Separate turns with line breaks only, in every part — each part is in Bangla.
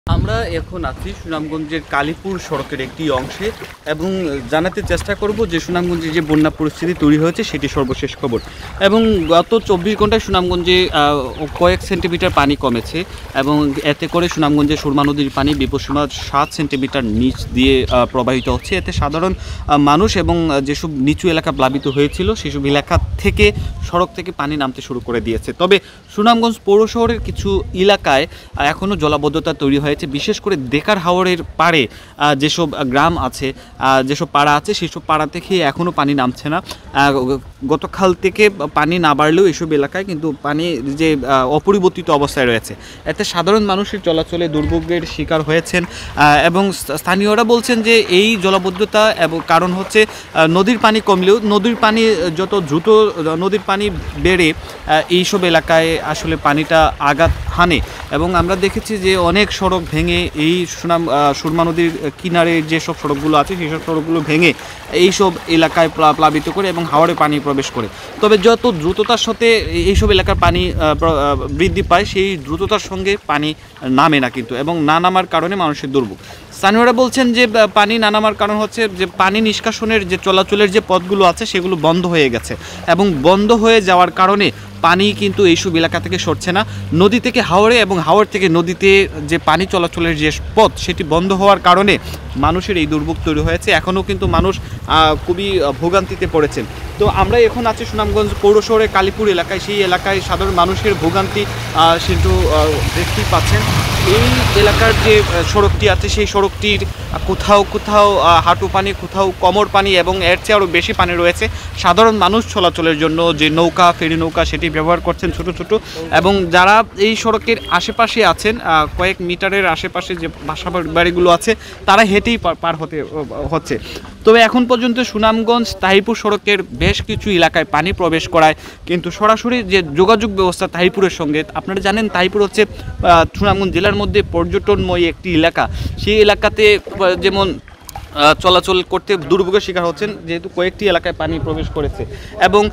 আমরা এখন আছি সুনামগঞ্জের কালীপুর সড়কের একটি অংশে এবং জানাতে চেষ্টা করব যে সুনামগঞ্জে যে বন্যা পরিস্থিতি তৈরি হয়েছে সেটি সর্বশেষ খবর। এবং গত 24 ঘন্টায় সুনামগঞ্জে কয়েক সেন্টিমিটার পানি কমেছে এবং এতে করে সুনামগঞ্জে সুরমা নদীর পানি বিপদসীমা 7 সেন্টিমিটার নিচ দিয়ে প্রবাহিত হচ্ছে। এতে সাধারণ মানুষ এবং যেসব নিচু এলাকা প্লাবিত হয়েছিল সেসব এলাকা থেকে সড়ক থেকে পানি নামতে শুরু করে দিয়েছে। তবে সুনামগঞ্জ পৌর শহরের কিছু এলাকায় এখনও জলাবদ্ধতা তৈরি হয়েছে, বিশেষ করে দেকার হাওরের পাড়ে যেসব গ্রাম আছে, যেসব পাড়া আছে সেসব পাড়া থেকে এখনও পানি নামছে না। গতকাল থেকে পানি না বাড়লেও এসব এলাকায় কিন্তু পানি যে অপরিবর্তিত অবস্থায় রয়েছে, এতে সাধারণ মানুষের চলাচলে দুর্ভোগের শিকার হয়েছেন। এবং স্থানীয়রা বলছেন যে এই জলাবদ্ধতা এবং কারণ হচ্ছে নদীর পানি কমলেও নদীর পানি যত দ্রুত নদীর পানি বেড়ে এইসব এলাকায় আসলে পানিটা আঘাত হানে। এবং আমরা দেখেছি যে অনেক সড়ক ভেঙে এই সুরমা নদীর কিনারে যেসব সড়কগুলো আছে সেই সব সড়কগুলো ভেঙে এইসব এলাকায় প্লাবিত করে এবং হাওরে পানি প্রবেশ করে। তবে যত দ্রুততার সাথে এইসব এলাকার পানি বৃদ্ধি পায় সেই দ্রুততার সঙ্গে পানি নামে না কিন্তু, এবং না নামার কারণে মানুষের দুর্ভোগ। স্থানীয়রা বলছেন যে পানি না নামার কারণ হচ্ছে যে পানি নিষ্কাশনের যে চলাচলের যে পথগুলো আছে সেগুলো বন্ধ হয়ে গেছে এবং বন্ধ হয়ে যাওয়ার কারণে পানি কিন্তু এইসব এলাকা থেকে সরছে না। নদী থেকে হাওরে এবং হাওর থেকে নদীতে যে পানি চলাচলের যে পথ সেটি বন্ধ হওয়ার কারণে মানুষের এই দুর্ভোগ তৈরি হয়েছে। এখনও কিন্তু মানুষ খুবই ভোগান্তিতে পড়েছেন। তো আমরা এখন আছি সুনামগঞ্জ পৌর শহরের কালীপুর এলাকায়। সেই এলাকায় সাধারণ মানুষের ভোগান্তি সেটু দেখতেই পাচ্ছেন। এই এলাকার যে সড়কটি আছে সেই সড়কটির কোথাও কোথাও হাঁটু পানি, কোথাও কোমর পানি এবং এর চেয়ে আরও বেশি পানি রয়েছে। সাধারণ মানুষ চলাচলের জন্য যে নৌকা, ফেরি নৌকা সেটি ব্যবহার করছেন ছোট ছোট, এবং যারা এই সড়কের আশেপাশে আছেন কয়েক মিটারের আশেপাশে যে বাসা বাড়িগুলো আছে তারা হেঁটেই পার হতে হচ্ছে। তবে এখন পর্যন্ত সুনামগঞ্জ তাহিরপুর সড়কের বেশ কিছু এলাকায় পানি প্রবেশ করায় কিন্তু সরাসরি যে যোগাযোগ ব্যবস্থা তাহিরপুরের সঙ্গে, আপনারা জানেন তাহিরপুর হচ্ছে সুনামগঞ্জ জেলার মধ্যে পর্যটনময় একটি এলাকা। সেই এলাকাতে যেমন চলাচল করতে দুর্ভোগের শিকার হচ্ছেন যেহেতু কয়েকটি এলাকায় পানি প্রবেশ করেছে। এবং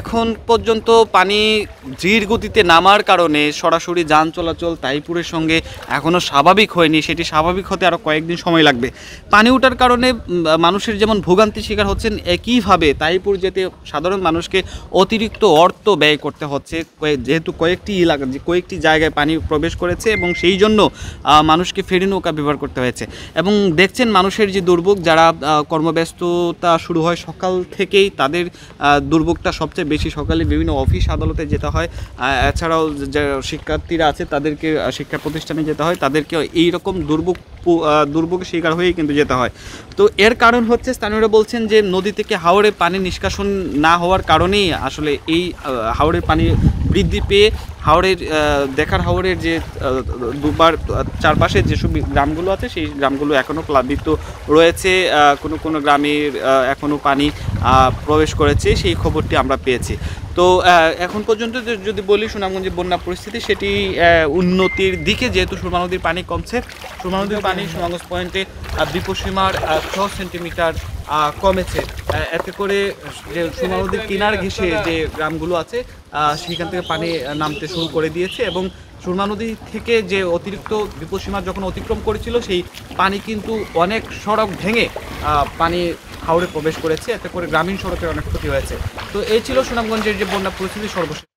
এখন পর্যন্ত পানি ধীর গতিতে নামার কারণে সরাসরি যান চলাচল তাহিরপুরের সঙ্গে এখনও স্বাভাবিক হয়নি, সেটি স্বাভাবিক হতে আরও কয়েকদিন সময় লাগবে। পানি ওঠার কারণে মানুষের যেমন ভোগান্তির শিকার হচ্ছেন, একইভাবে তাহিরপুর যেতে সাধারণ মানুষকে অতিরিক্ত অর্থ ব্যয় করতে হচ্ছে, যেহেতু কয়েকটি জায়গায় পানি প্রবেশ করেছে এবং সেই জন্য মানুষকে ফেরি নৌকা ব্যবহার করতে হয়েছে। এবং দেখছেন মানুষের যে দুর্ভোগ, যারা কর্মব্যস্ততা শুরু হয় সকাল থেকেই তাদের দুর্ভোগটা সবচেয়ে বেশি। সকালে বিভিন্ন অফিস আদালতে যেতে হয়, এছাড়াও যে শিক্ষার্থীরা আছে তাদেরকে শিক্ষা প্রতিষ্ঠানে যেতে হয়, তাদেরকে এইরকম দুর্ভোগের শিকার হয়েই কিন্তু যেতে হয়। তো এর কারণ হচ্ছে স্থানীয়রা বলছেন যে নদী থেকে হাওরে পানি নিষ্কাশন না হওয়ার কারণেই আসলে এই হাওরের পানি বৃদ্ধি পেয়ে দেখার হাওরের যে দুবার চারপাশে যেসব গ্রামগুলো আছে সেই গ্রামগুলো এখনও প্লাবিত রয়েছে। কোনো গ্রামের এখনও পানি প্রবেশ করেছে, সেই খবরটি আমরা পেয়েছি। তো এখন পর্যন্ত যদি বলি সুনামগঞ্জের বন্যা পরিস্থিতি সেটি উন্নতির দিকে, যেহেতু সুরমা নদীর পানি কমছে। সুরমা নদীর পানি সুনামগঞ্জ পয়েন্টে বিপদসীমার 6 সেন্টিমিটার কমেছে। এতে করে যে সুরমা নদীর কিনার ঘেঁষে যে গ্রামগুলো আছে সেখান থেকে পানি নামতে শুরু করে দিয়েছে। এবং সুরমা নদী থেকে যে অতিরিক্ত বিপদসীমা যখন অতিক্রম করেছিল সেই পানি কিন্তু অনেক সড়ক ভেঙে পানি হাওরে প্রবেশ করেছে, এতে করে গ্রামীণ সড়কের অনেক ক্ষতি হয়েছে। তো এই ছিল সুনামগঞ্জের যে বন্যা পরিস্থিতি সর্বশেষ।